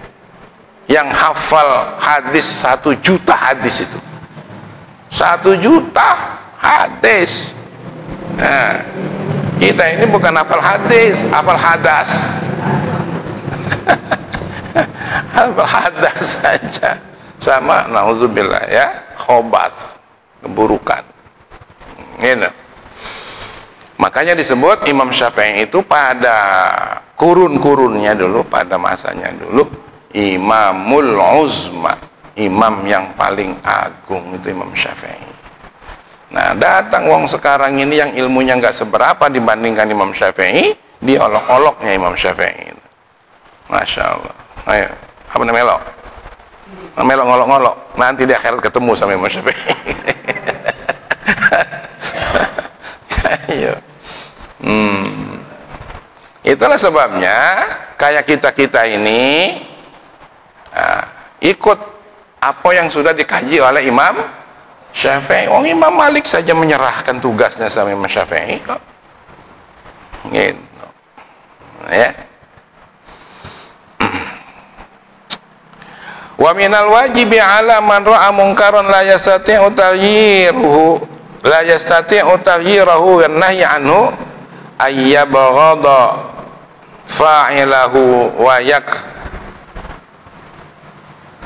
yang hafal hadis 1 juta hadis itu. 1 juta hadis. Nah, kita ini bukan hafal hadis, hafal hadas. Hafal hadas saja. Sama naudzubillah ya, khobath, keburukan. Gitu. Makanya disebut Imam Syafi'i itu pada kurun-kurunnya dulu, pada masanya dulu, Imamul Uzma, imam yang paling agung itu Imam Syafi'i. Nah, datang wong sekarang ini yang ilmunya nggak seberapa dibandingkan Imam Syafi'i, diolok-oloknya Imam Syafi'i. Masya Allah. Ayo, apa namanya lo? Namanya ngolok-ngolok. Nanti di akhirat ketemu sama Imam Syafi'i. Ayo. Itulah sebabnya kayak kita ini ikut apa yang sudah dikaji oleh Imam Syafi'i. Imam Malik saja menyerahkan tugasnya sama Imam Syafi'i kok. Gitu. Ya. Wa minal wajibi ala man ra'a munkaran la yastati'u taghyiruhu wa nahyi anhu ayyabghada fa'ilahu wa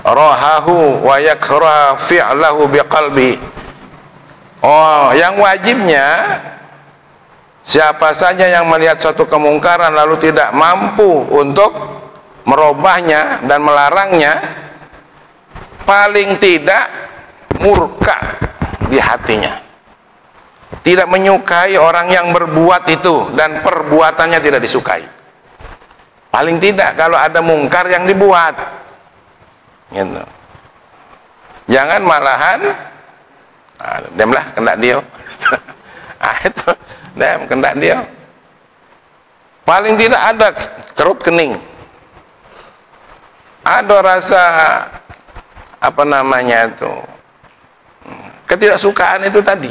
yakrahahu wa yakrah fi'lahu biqalbi. Yang wajibnya siapa saja yang melihat suatu kemungkaran lalu tidak mampu untuk merubahnya dan melarangnya, paling tidak murka di hatinya, tidak menyukai orang yang berbuat itu dan perbuatannya tidak disukai. Paling tidak kalau ada mungkar yang dibuat gitu. Jangan malahan demlah kena dia. Itu dem kena dia. Paling tidak ada kerut kening, ada rasa apa namanya itu, ketidaksukaan itu tadi.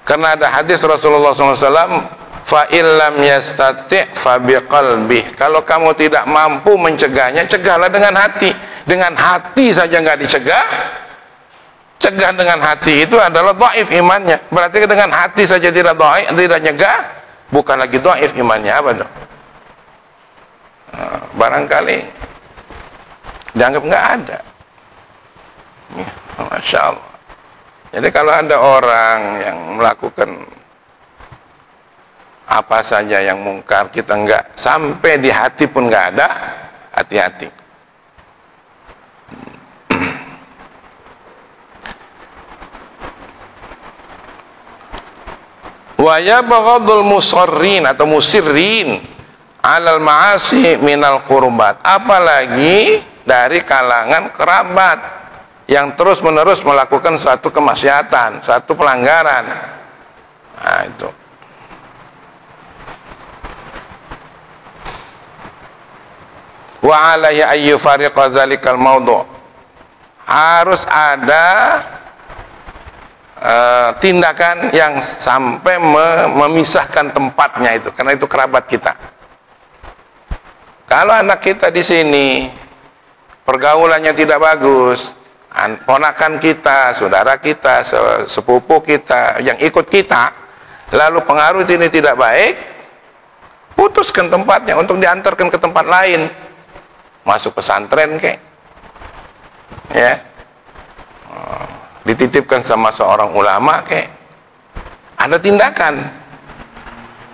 Karena ada hadis Rasulullah SAW, fa illam yastati' fa biqalbih. Kalau kamu tidak mampu mencegahnya, cegahlah dengan hati. Dengan hati saja nggak dicegah, cegah dengan hati itu adalah dhaif imannya. Berarti dengan hati saja tidak dhaif, tidak nyegah, bukan lagi dhaif imannya. Apa tuh? Barangkali dianggap nggak ada. Masya Allah. Jadi kalau ada orang yang melakukan apa saja yang mungkar, kita nggak sampai di hati pun nggak ada, hati-hati. Wa yabghadul musarrin atau musirrin alal ma'asi minal qurbat. Apalagi dari kalangan kerabat yang terus menerus melakukan suatu kemaksiatan, suatu pelanggaran. Nah itu. Wa alaihi ayyu fariqa dzalikal maudhu'. Harus ada tindakan yang sampai memisahkan tempatnya itu, karena itu kerabat kita. Kalau anak kita di sini pergaulannya tidak bagus, ponakan kita, saudara kita, sepupu kita yang ikut kita, lalu pengaruh ini tidak baik, putuskan tempatnya untuk diantarkan ke tempat lain, masuk pesantren kek, ya, dititipkan sama seorang ulama kek. Ada tindakan.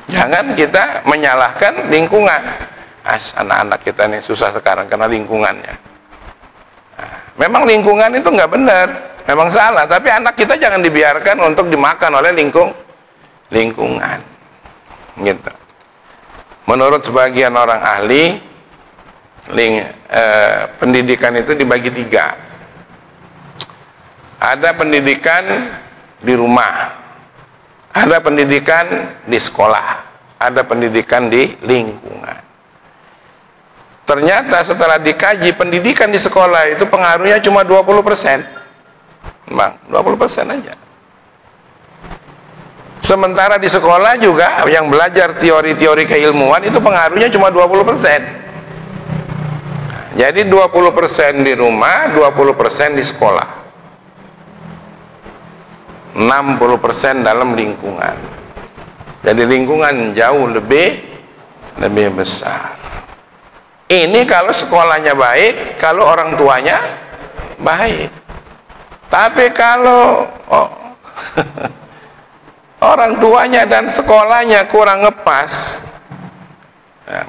Jangan kita menyalahkan lingkungan. Anak-anak kita ini susah sekarang karena lingkungannya. Memang lingkungan itu nggak benar, memang salah, tapi anak kita jangan dibiarkan untuk dimakan oleh lingkungan gitu. Menurut sebagian orang ahli, pendidikan itu dibagi 3. Ada pendidikan di rumah, ada pendidikan di sekolah, ada pendidikan di lingkungan. Ternyata setelah dikaji, pendidikan di sekolah itu pengaruhnya cuma 20%. Bang, 20% aja. Sementara di sekolah juga yang belajar teori-teori keilmuan itu pengaruhnya cuma 20%. Jadi 20% di rumah, 20% di sekolah, 60% dalam lingkungan. Jadi lingkungan jauh lebih besar. Ini kalau sekolahnya baik, kalau orang tuanya baik. Tapi kalau orang tuanya dan sekolahnya kurang ngepas,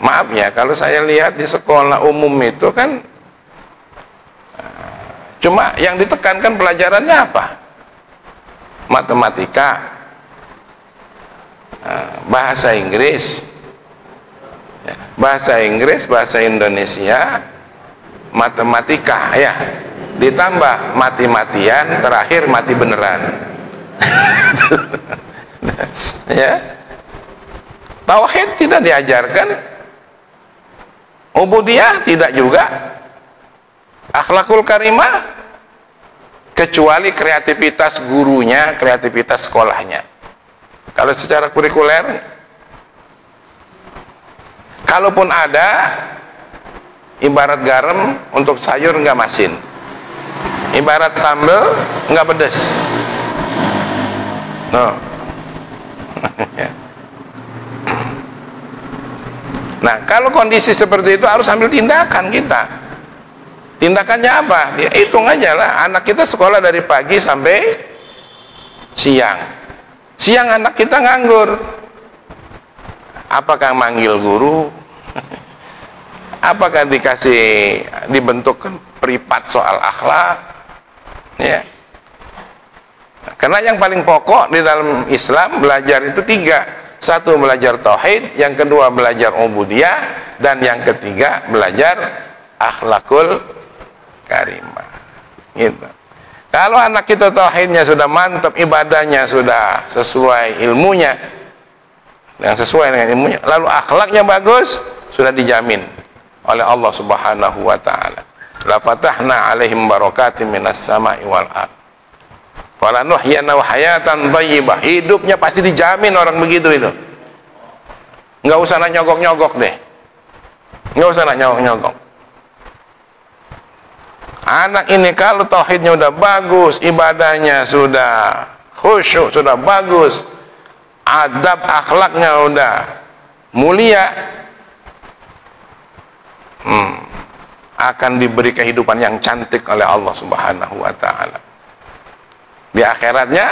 maaf ya, kalau saya lihat di sekolah umum itu kan cuma yang ditekankan pelajarannya apa? Matematika, bahasa Inggris, bahasa Indonesia, matematika, ya, ditambah mati-matian, terakhir mati beneran. Ya, tauhid tidak diajarkan, ubudiyah tidak juga, akhlakul karimah, kecuali kreativitas gurunya, kreativitas sekolahnya. Kalau secara kurikuler, kalaupun ada, ibarat garam untuk sayur nggak masin, ibarat sambal nggak pedes. No. Nah, kalau kondisi seperti itu harus ambil tindakan kita. Tindakannya apa? Ya, hitung aja lah. Anak kita sekolah dari pagi sampai siang. Siang anak kita nganggur. Apakah manggil guru? Apakah dibentuk privat soal akhlak? Ya. Karena yang paling pokok di dalam Islam belajar itu 3. Satu, belajar tauhid, yang kedua belajar ubudiyah, dan yang ketiga belajar akhlakul karimah. Gitu. Kalau anak kita tauhidnya sudah mantap, ibadahnya sudah sesuai ilmunya, yang sesuai dengan ilmunya, lalu akhlaknya bagus, sudah dijamin oleh Allah Subhanahu wa taala. La fatahna 'alaihim barakatim minas sama'i wal ardh. Falanuhyana hayatan thayyibah. Hidupnya pasti dijamin orang begitu itu. Nggak usah nak nyogok-nyogok deh. Nggak usah nak nyogok-nyogok. Anak ini kalau tauhidnya udah bagus, ibadahnya sudah khusyuk, sudah bagus, adab akhlaknya udah mulia, akan diberi kehidupan yang cantik oleh Allah Subhanahu wa taala. Di akhiratnya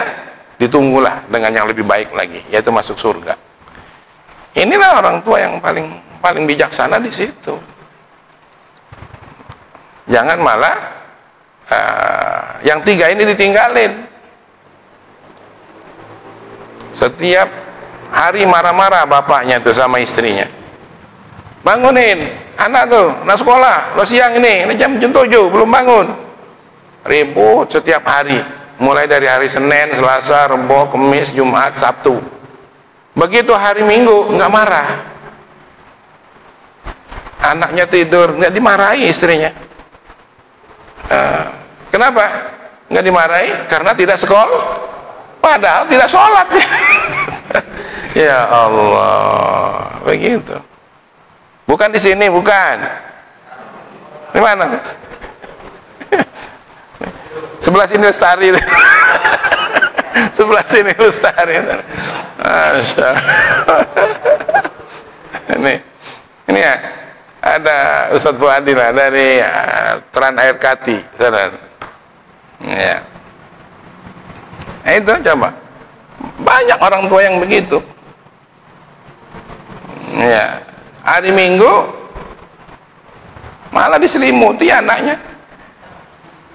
ditunggulah dengan yang lebih baik lagi, yaitu masuk surga. Inilah orang tua yang paling bijaksana di situ. Jangan malah yang 3 ini ditinggalin. Setiap hari marah-marah bapaknya tuh sama istrinya. Bangunin anak tuh, anak sekolah, lo siang ini jam 7 belum bangun. Ribut setiap hari. Mulai dari hari Senin, Selasa, Rabu, Kamis, Jumat, Sabtu. Begitu hari Minggu nggak marah. Anaknya tidur nggak dimarahi istrinya. Kenapa nggak dimarahi? Karena tidak sekolah, padahal tidak sholat. Ya Allah, begitu. Bukan di sini, bukan. Di mana? Sebelah sini Lestari. Sebelah sini Lestari. Masya Allah. Ini ya, ada Ustadz Fuadi lah dari Tran Air Kati. Ya. Nah, itu coba. Banyak orang tua yang begitu. Ya. Hari Minggu malah diselimuti anaknya.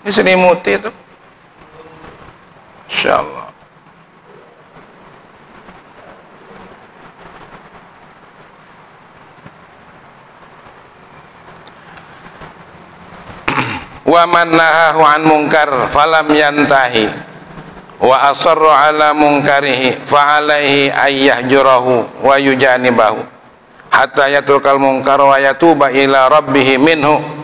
Diselimuti itu. Insya Allah. Wa man nahahu an munkar falam yantahi wa asarru ala munkarihi fa alaihi ayyahjurahu wa yujanibahu hatta yatrukal munkar wa yatuba ila rabbih minhu.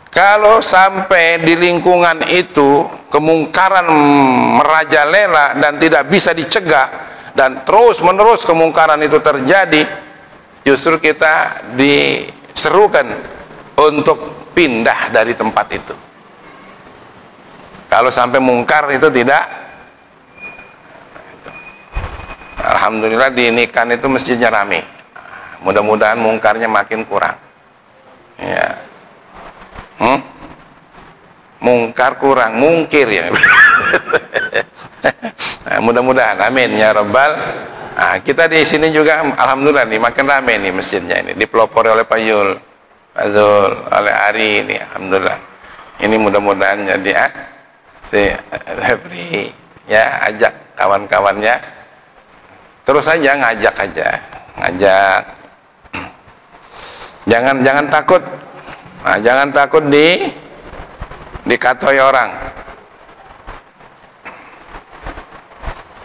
Kalau sampai di lingkungan itu kemungkaran merajalela dan tidak bisa dicegah dan terus menerus kemungkaran itu terjadi, justru kita diserukan untuk pindah dari tempat itu. Kalau sampai mungkar itu tidak. Alhamdulillah di Nikan itu masjidnya rame. Mudah-mudahan mungkarnya makin kurang. Ya. Mungkar kurang, mungkir ya. Nah, mudah-mudahan, amin ya rabbal. Nah, kita di sini juga alhamdulillah nih makin rame nih masjidnya ini, dipelopori oleh Pak Yul, Pak Zul, oleh Ari ini, alhamdulillah. Ini mudah-mudahan jadi si Febri ya, ajak kawan-kawannya, terus aja ngajak aja, ngajak. Jangan takut, nah, jangan takut dikatoi orang.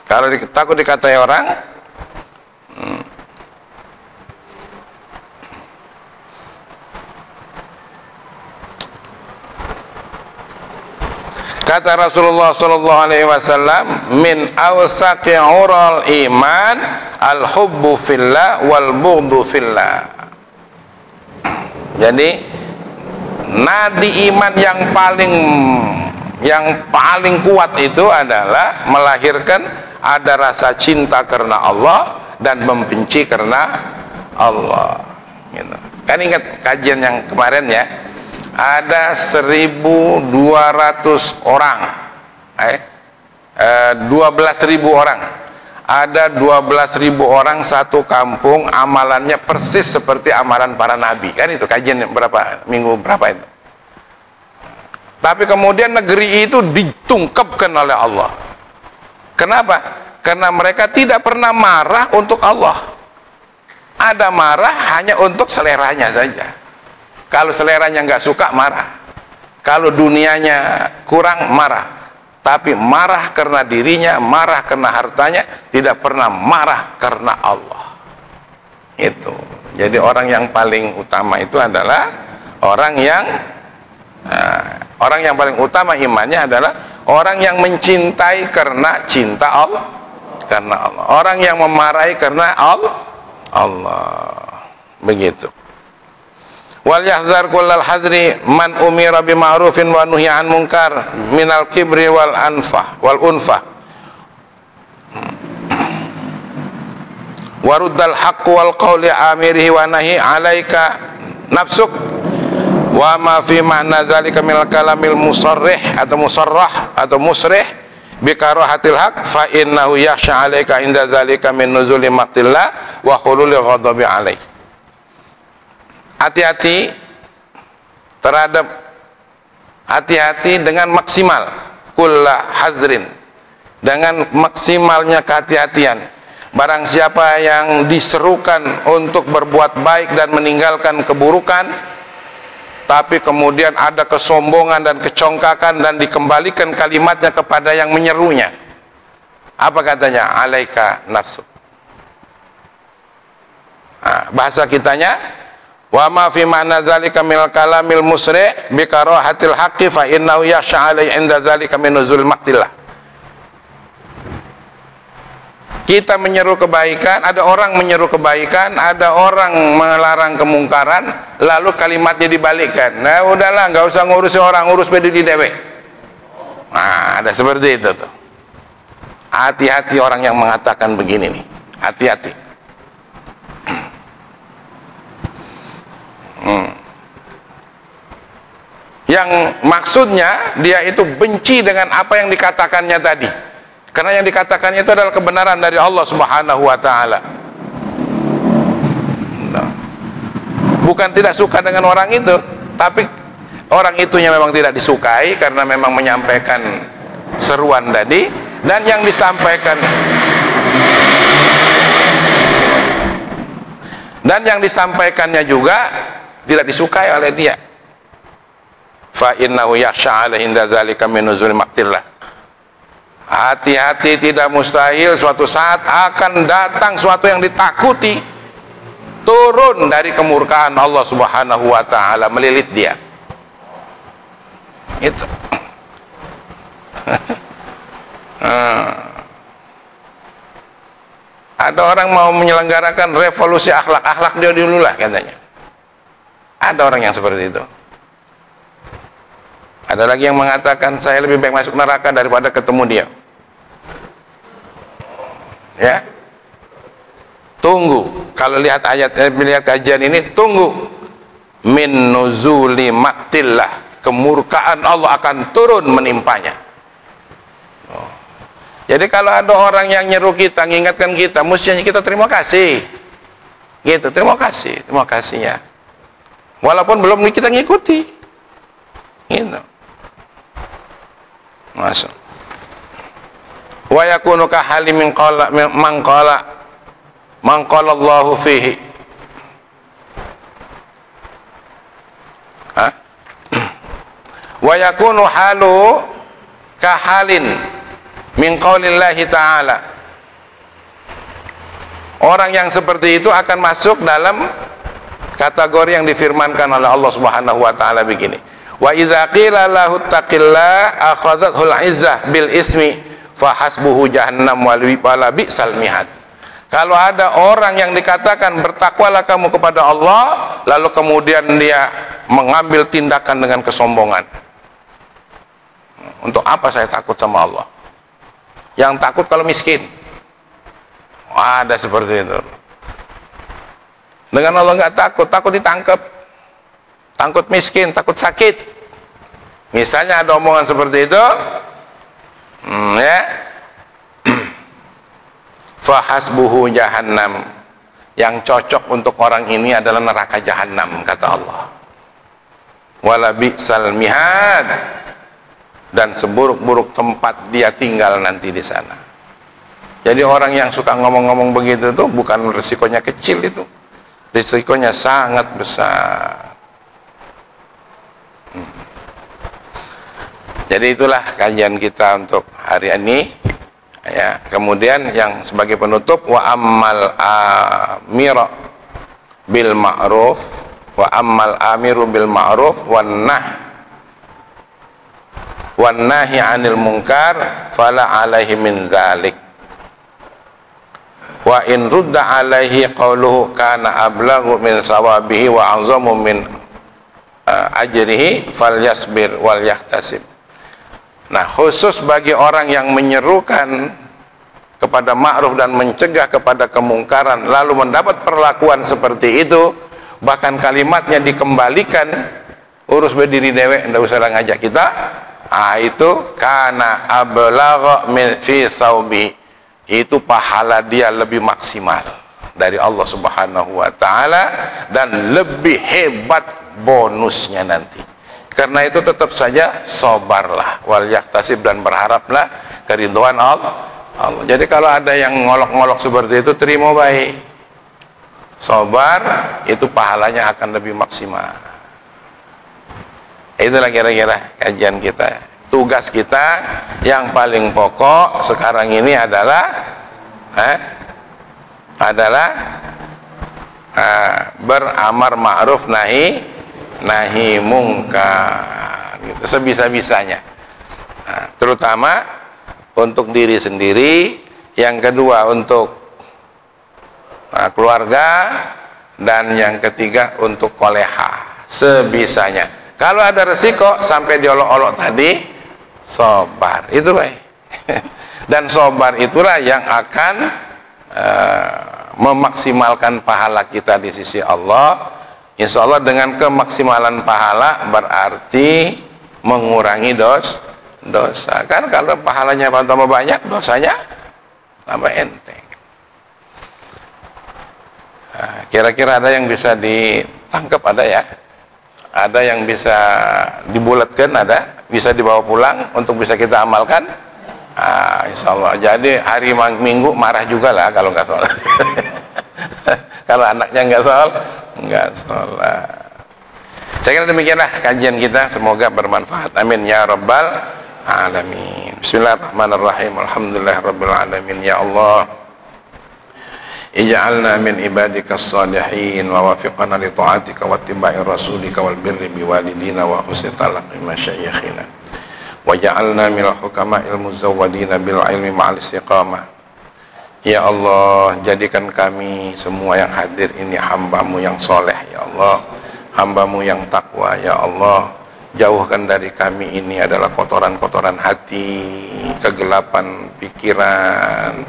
Kalau takut dikatai orang, kata Rasulullah sallallahu alaihi wasallam, min awsaqi ural iman al-hubbu fillah wal bughdu fillah. Jadi nadi iman yang paling kuat itu adalah melahirkan ada rasa cinta karena Allah dan membenci karena Allah. Gitu. Kan ingat kajian yang kemarin ya, ada 1.200 orang, 12.000 orang, ada 12.000 orang satu kampung, amalannya persis seperti amalan para nabi. Kan itu kajian minggu berapa itu. Tapi kemudian negeri itu ditungkapkan oleh Allah. Kenapa? Karena mereka tidak pernah marah untuk Allah. Ada marah hanya untuk seleranya saja. Kalau seleranya nggak suka, marah. Kalau dunianya kurang, marah. Tapi marah karena dirinya, marah karena hartanya, tidak pernah marah karena Allah. Itu. Jadi orang yang paling utama itu adalah orang yang paling utama imannya adalah orang yang mencintai karena cinta Allah, karena Allah. Orang yang memarahi karena Allah. Begitu. Wal yahzar kullal hadri man umira bi ma'rufin wa nuhiya an munkar minal kibri wal unfa. Waruddal haqq wal qawli amirihi wa nahi alaika nafsuk. Wa ma fi ma'na dzalika minal kalamil musarrih atau musrih bi karahatil haq fa innahu yakhsha 'alaika inda dzalika min nuzuli maqtillah wa khululi ghadabi 'alaik. Hati-hati dengan maksimal kulla hazrin, dengan maksimalnya kehati-hatian. Barang siapa yang diserukan untuk berbuat baik dan meninggalkan keburukan, tapi kemudian ada kesombongan dan kecongkakan dan dikembalikan kalimatnya kepada yang menyerunya. Apa katanya? Alaika nafsuk. Bahasa kitanya, wa ma fi ma'na dzalika minal kalamil musri' bi karahatil haqqi fa innahu yakhsha 'alai 'inda dzalika min nuzul maqtillah. Kita menyeru kebaikan, ada orang menyeru kebaikan, ada orang melarang kemungkaran, lalu kalimatnya dibalikkan. Nah udahlah, nggak usah ngurusi orang, urus peduli dewe. Nah ada seperti itu tuh. Hati-hati orang yang mengatakan begini nih, hati-hati. Yang maksudnya dia itu benci dengan apa yang dikatakannya tadi. Karena yang dikatakannya itu adalah kebenaran dari Allah Subhanahu wa ta'ala. Bukan tidak suka dengan orang itu, tapi orang itunya memang tidak disukai karena memang menyampaikan seruan tadi, dan yang disampaikannya juga tidak disukai oleh dia. Fa innahu yakhsha 'alaihi inda dzalika min nuzul maqtillah. Hati-hati, tidak mustahil suatu saat akan datang suatu yang ditakuti, turun dari kemurkaan Allah Subhanahu wa ta'ala melilit dia. Itu ada orang mau menyelenggarakan revolusi akhlak dia dulu lah katanya. Ada orang yang seperti itu. Ada lagi yang mengatakan saya lebih baik masuk neraka daripada ketemu dia. Ya, tunggu. Kalau lihat ayat, lihat kajian ini, tunggu. Min nuzuli maktillah, kemurkaan Allah akan turun menimpanya. Jadi kalau ada orang yang nyeru kita, mengingatkan kita, mestinya kita terima kasih. Gitu, terima kasih ya. Walaupun belum kita ngikuti. Gitu. Masuk. Wa yakunu ka hali min qala man qala Allahu fihi. Ha? Wa yakunu halu ka halin min qaulillahi ta'ala. Orang yang seperti itu akan masuk dalam kategori yang difirmankan oleh Allah Subhanahu wa taala begini. Wa idza qila lahu taqillah akhadhathul izzah bil ismi fa hasbuhu jahannam wala bi'sal mihad. Kalau ada orang yang dikatakan bertakwalah kamu kepada Allah, lalu kemudian dia mengambil tindakan dengan kesombongan. Untuk apa saya takut sama Allah? Yang takut kalau miskin. Ada seperti itu. Dengan Allah nggak takut, takut ditangkap, takut miskin, takut sakit. Misalnya ada omongan seperti itu, ya, fahasbuhu jahannam. Yang cocok untuk orang ini adalah neraka jahannam, kata Allah. Wala bi'sal mihad, dan seburuk-buruk tempat dia tinggal nanti di sana. Jadi orang yang suka ngomong-ngomong begitu tuh bukan resikonya kecil itu. Risikonya sangat besar. Jadi itulah kajian kita untuk hari ini. Ya, kemudian yang sebagai penutup, wa ammal amira bil ma'ruf wa ammal amiru bil ma'ruf wan nahi 'anil munkar fala 'alaihi min dzalik. Wa in rudda alaihi qawluhu kana ablaghu min sawabihi wa azamu min ajrihi falyasbir wal yahtasib. Nah, khusus bagi orang yang menyerukan kepada ma'ruf dan mencegah kepada kemungkaran lalu mendapat perlakuan seperti itu, bahkan kalimatnya dikembalikan, urus berdiri dewek, enggak usah ngajak kita. Itu kana ablagha min fi saubi, itu pahala dia lebih maksimal dari Allah Subhanahu wa taala dan lebih hebat bonusnya nanti. Karena itu tetap saja sabarlah wal yahtasib, dan berharaplah keridhaan Allah. Jadi kalau ada yang ngolok-ngolok seperti itu, terima baik. Sabar, itu pahalanya akan lebih maksimal. Itulah kira-kira kajian kita. Tugas kita yang paling pokok sekarang ini adalah beramar ma'ruf nahi mungkar, gitu, sebisa-bisanya. Nah, terutama untuk diri sendiri, yang kedua untuk keluarga, dan yang ketiga untuk koleha, sebisanya. Kalau ada resiko sampai diolok-olok tadi, sabar, itu baik. Dan sabar itulah yang akan memaksimalkan pahala kita di sisi Allah. Insya Allah dengan kemaksimalan pahala berarti mengurangi dosa. Kan kalau pahalanya tambah banyak, dosanya tambah enteng. Nah, kira-kira ada yang bisa ditangkap, ada ya? Ada yang bisa dibulatkan, ada? Bisa dibawa pulang untuk bisa kita amalkan? Insya Allah. Jadi hari Minggu marah juga lah kalau nggak sholat. Kalau anaknya nggak sholat. Saya kira demikianlah kajian kita, semoga bermanfaat. Amin ya rabbal alamin. Bismillahirrahmanirrahim. Alhamdulillahirabbil alamin. Ya Allah, ij'alna min ibadikas salihin wa wafiqna li ta'atika wa ittiba'i rasulika wal birri biwalidina wa husni talaqi masyayikhina wa ja'alna minal hukama'il muzawwadina bil ilmi ma'al istiqamah. Ya Allah, jadikan kami semua yang hadir ini hamba-Mu yang soleh, ya Allah. hamba-Mu yang takwa ya Allah. Jauhkan dari kami ini adalah kotoran-kotoran hati, kegelapan pikiran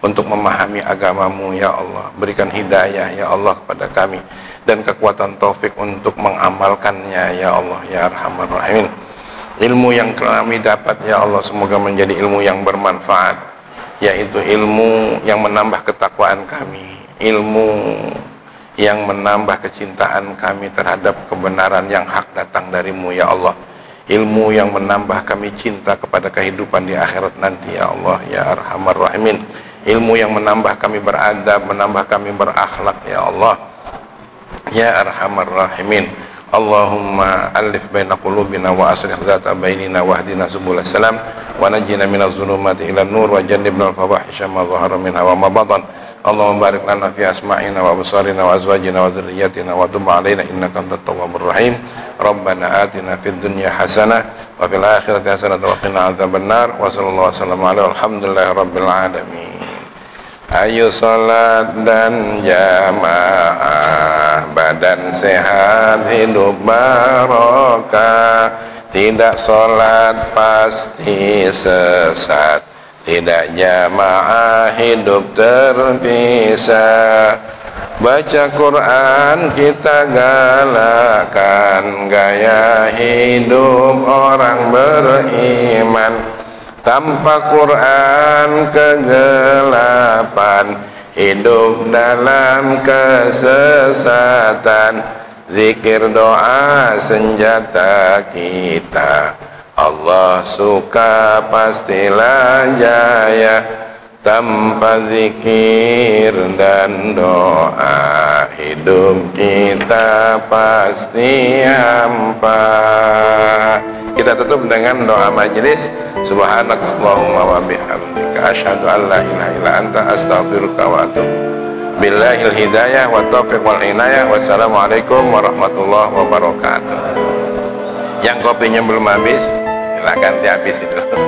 untuk memahami agama-Mu ya Allah. Berikan hidayah ya Allah kepada kami dan kekuatan taufik untuk mengamalkannya ya Allah ya Arhamar Rahimin. Ilmu yang kami dapat ya Allah semoga menjadi ilmu yang bermanfaat, yaitu ilmu yang menambah ketakwaan kami, ilmu yang menambah kecintaan kami terhadap kebenaran yang hak datang dari-Mu ya Allah, ilmu yang menambah kami cinta kepada kehidupan di akhirat nanti ya Allah ya Arhamar Rahimin, ilmu yang menambah kami beradab, menambah kami berakhlak ya Allah ya Arhamar Rahimin. Allahumma alif baina qulubina wa aslih dzata bainina wahdina subulas salam wa najjina minaz zulumati ilan nur wa jannibnal fawahisha ma dhahara minha wa ma batan. Allahumma barik lana fi asma'ina wa absarina wa azwajina wa dhurriyyatina wa tub 'alaina innaka antat tawwabur rahim. Rabbana atina fid dunya hasanah wa fil akhirati hasanah wa qina adzabannar. Wa sallallahu wasallam ala alhamdulillahi rabbil alamin. Ayo salat dan jamaah, badan sehat hidup barokah. Tidak salat pasti sesat, tidak jamaah hidup terpisah. Baca Quran kita galakan, gaya hidup orang beriman. Tanpa Quran kegelapan, hidup dalam kesesatan. Zikir doa senjata kita, Allah suka pastilah jaya. Tanpa zikir dan doa, hidup kita pasti hampa. Kita tutup dengan doa majelis. Subhanakallahumma wa bihamdika asyhadu an la ilaha illa anta astaghfiruka wa atubu. Billahil hidayah wa taufiq wal inayah. Wassalamualaikum warahmatullahi wabarakatuh. Yang kopinya belum habis, silakan dihabisin dulu.